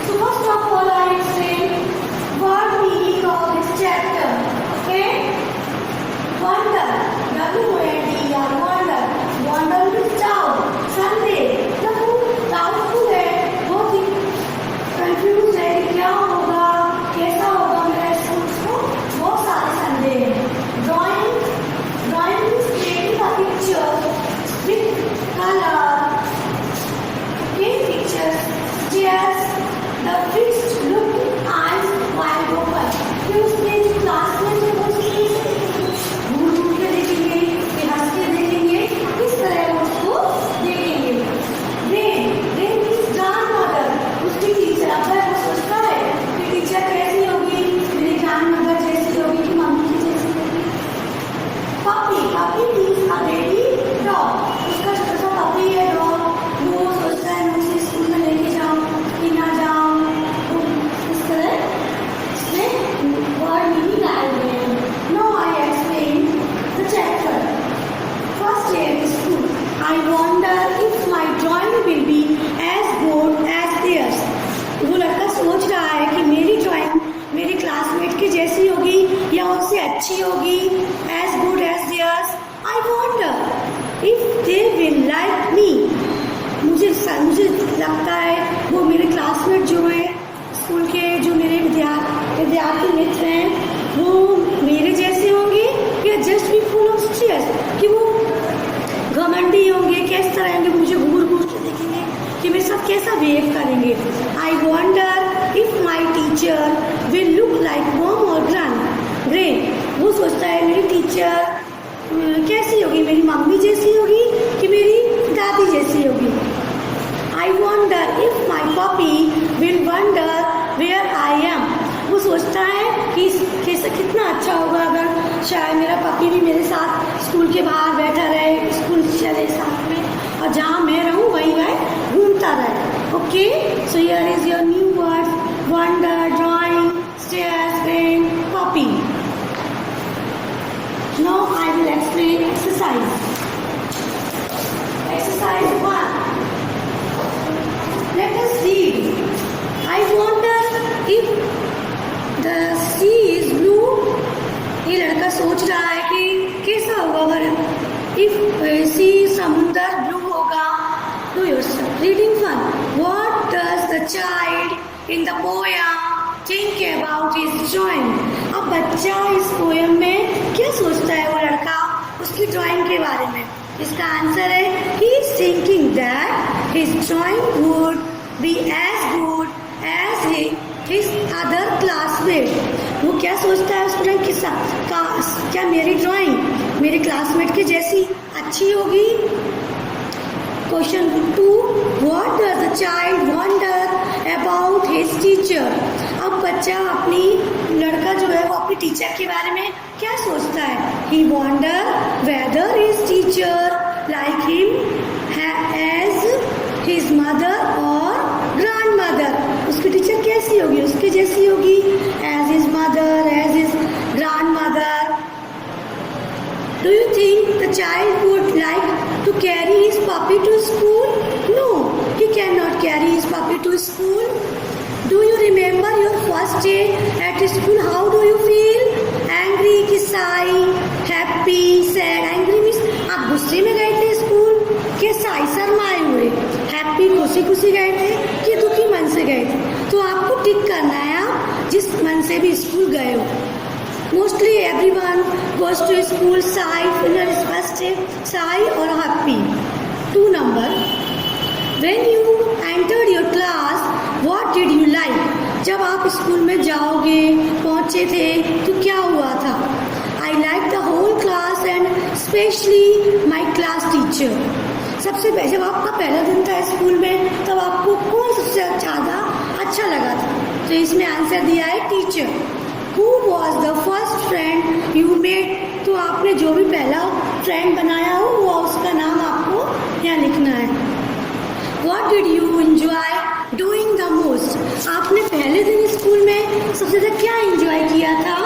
So first of all, I explain what meaning of this chapter. Okay? Wonder. W-O-N-D-E-R. Wonder. Wonder means doubt. Sunday. The who doubtful है, बहुत ही confused है कि क्या होगा, कैसा होगा मेरा स्कूल को, बहुत सारे संडे हैं. Drawing. Drawing means creating a picture with color. Okay, pictures. Yes. The fixed look eyes wide open. फिर उसके क्लास में जो उसकी घूर घूर के देखेंगे, फिर हंस के देखेंगे, किस तरह वो उसको देखेंगे. Rain. Rain means grandmother. उसकी टीचर. अब वो सोचता है कि टीचर कैसी होगी, मेरी grandmother जैसी होगी कि मम्मी की जैसी होगी. Puppy. Puppy means a baby dog. उसका छोटा सा puppy है dog. वो सोचता है मैं उसे स्कूल में लेके जाऊँ कि ना जाऊँ. इस तरह इसमें word meaning आए हुए हैं. Now I explain the chapter. First day at school. I wonder if my drawing will be as good as theirs. वो लड़का सोच रहा है कि मेरी ड्राइंग मेरे क्लासमेट की जैसी होगी या उससे अच्छी होगी. As good as theirs. I wonder if they will like me. मुझे लगता है वो मेरे क्लासमेट जो है स्कूल के, जो मेरे विद्यार्थी मित्र हैं, वो मेरे जैसे होंगे या just be full of stress, कि वो घमंडी होंगे, किस तरह होंगे, मुझे घूर घूर के देखेंगे कि मेरे साथ कैसा बिहेव करेंगे. I wonder if my teacher will look like mom और ग्रैंड. वो सोचता है मेरी टीचर कैसी होगी, मेरी मम्मी जैसी होगी कि मेरी दादी जैसी होगी. I wonder if my puppy will wonder where I am. वो सोचता है कि कैसे कितना अच्छा होगा अगर शायद मेरा पपी भी मेरे साथ स्कूल के बाहर बैठा रहे, स्कूल चले साथ में, और जहाँ मैं रहूँ वहीं वह घूमता रहे. Okay, so here is your new word. Wonder, drawing, stairs, rain, puppy. Now I will explain exercise. Exercise 1. Let us read. I wonder if the sea is blue. ये लड़का सोच रहा है कि कैसा होगा अगर if sea समुद्र ब्लू होगा. Do yourself reading fun. What does the child in the poem think about his drawing? अब बच्चा इस पोएम में क्या सोचता है, वो लड़का उसकी ड्राइंग के बारे में. इसका आंसर है he is thinking that his drawing would be as good as his other classmates. वो क्या सोचता है उस ड्राइंग के साथ, क्या मेरी ड्राइंग मेरे क्लासमेट के जैसी अच्छी होगी. Question 2. What does the child wonder about his teacher? अब बच्चा लड़का जो है वो अपनी टीचर के बारे में क्या सोचता है. He wonder whether his teacher like him as his mother or grandmother. उसकी टीचर कैसी होगी, उसके जैसी होगी, as his mother, as his grandmother. Do you think the child would like to carry his puppy to school? No, he cannot carry his puppy to school. Do you remember your first day at school? How do you feel? Angry, shy, happy, sad. Angry means आप गुस्से में गए थे school, कि साई शर्माए हुए. Happy खुशी खुशी गए थे कि दुखी मन से गए थे. तो आपको टिक करना है आप जिस मन से भी स्कूल गए हो. Mostly everyone goes to school shy, first day, shy or happy. 2 number. When you entered your class, what did you like? जब आप स्कूल में जाओगे, पहुँचे थे, तो क्या हुआ था? I like the whole class and especially my class teacher. सबसे पहले जब आपका पहला दिन था स्कूल में, तब आपको कौन सबसे ज़्यादा अच्छा लगा था? तो इसमें आंसर दिया है teacher. Who was the first friend you made? तो आपने जो भी पहला फ्रेंड बनाया हो वो उसका नाम आपको यहाँ लिखना है. What did you enjoy doing the most? आपने पहले दिन स्कूल में सबसे ज़्यादा क्या एंजॉय किया था?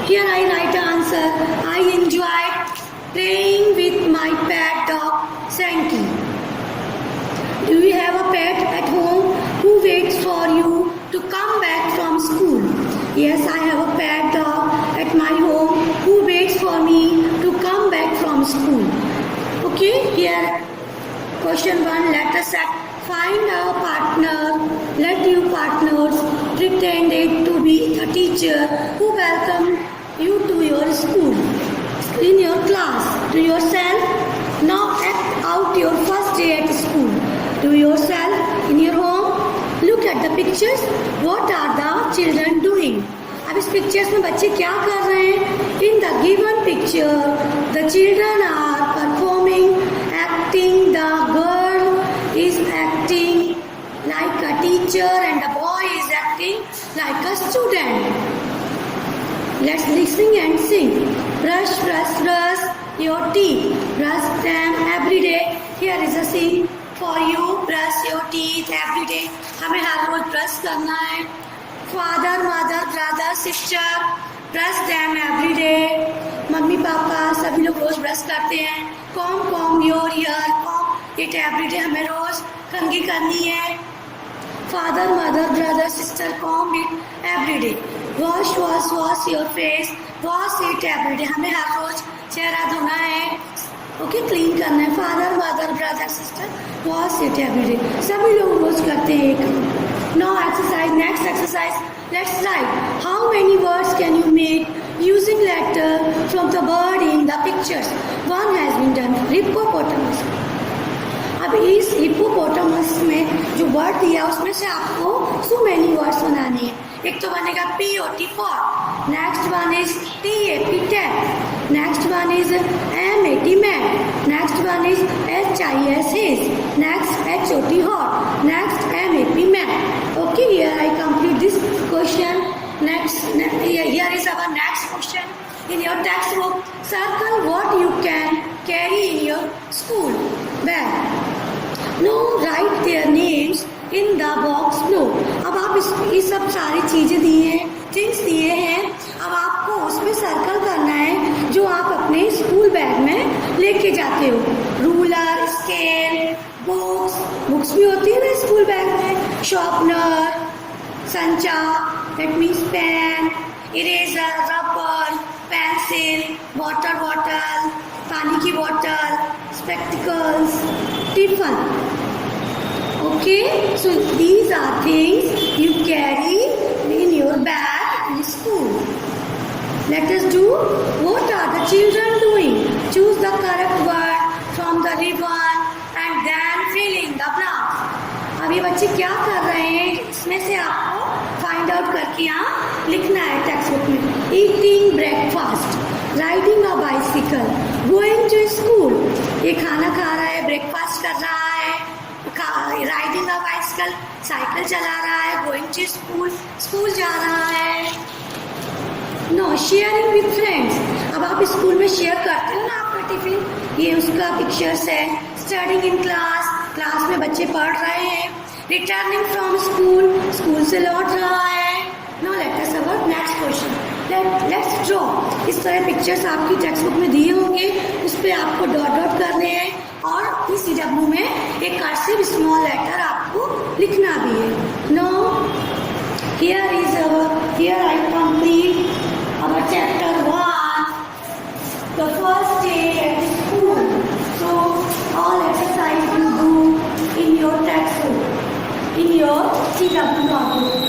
Here I write answer. I enjoyed playing with my pet dog Sankey. Do you have a pet at home who waits for Yes, I have a pet dog at my home who waits for me to come back from school. Okay, here question 1. Let us find a partner. Let you partners pretend it to be a teacher who welcome you to your school, in your class. To yourself. Now act out your first day at school. To yourself in your home. Look at the pictures. What are the children doing? अब इस pictures में बच्चे क्या कर रहे हैं? In the given picture, the children are performing, acting. The girl is acting like a teacher and the boy is acting like a student. Let's listen and sing. Brush, brush, brush your teeth. Brush them every day. Here is a scene for you. Brush your teeth every day. हमें हर रोज brush करना है. Father, mother, brother, sister, brush them every day. Mummy papa सभी लोग रोज brush करते हैं. Comb your ear. Comb it every day. हमें रोज कंघी करनी है. Father, mother, brother, sister, comb it every day. Wash your face. Wash it every day. हमें हर रोज चेहरा धोना है. ओके, क्लीन करना है. Father mother brother sister wash it every day. सभी लोग रोज करते हैं एक. Now exercise. Next exercise. Let's write. How many words can you make using letter from the word in the pictures? One has been done. Hippopotamus. अब इस hippopotamus में जो वर्ड दिया उसमें से आपको सो मेनी वर्ड्स बनाने हैं. एक तो बनेगा POT pot. Next one is TAP tap. Next one is MAT mat. Next one is HIS his. Next HOT hot. Next MAP mat. Okay, here I complete this question. Next here is our next question in your textbook. Circle what you can carry in your school bag. No write their names in the box no. अब आप ये सब सारी चीजें दिए हैं, things दिए हैं. अब आपको उसमें सर्कल करना है जो आप अपने स्कूल बैग में लेके जाते हो. रूलर, स्केल, बुक्स भी होती है ना स्कूल बैग में. शार्पनर, संचा, that means pen, eraser, rubber, pencil, water bottle, पानी की bottle, spectacles, tiffin. Okay, so these are things you carry in your bag in school. Let us do. What are the children doing? Choose the correct word from the ribbon and then fill in the blanks. अब ये बच्चे क्या कर रहे हैं इसमें से आपको फाइंड आउट करके यहाँ लिखना है टेक्स्ट बुक में. Eating breakfast, riding a bicycle, going to school. ये खाना खा रहा है, ब्रेकफास्ट कर रहा है, राइडिंग अ बाइसिकल, साइकिल चला रहा है, गोइंग टू स्कूल जा रहा है. No, sharing with friends. अब आप स्कूल में शेयर करते हो ना आपका टिफिन. ये उसका पिक्चर्स है. स्टडिंग इन क्लास में बच्चे पढ़ रहे हैं. रिटर्निंग फ्रॉम स्कूल से लौट रहा है. No, let us our next question. Let's draw. इस तरह पिक्चर्स आपकी टेक्स्ट बुक में दिए होंगे, उस पर आपको डॉट डॉट करने हैं और PCW में एक कर्सिव स्मॉल लेटर आपको लिखना भी है. No, here I complete our chapter 1, the first day at school. So all exercise you do in your textbook, in your CW notebook.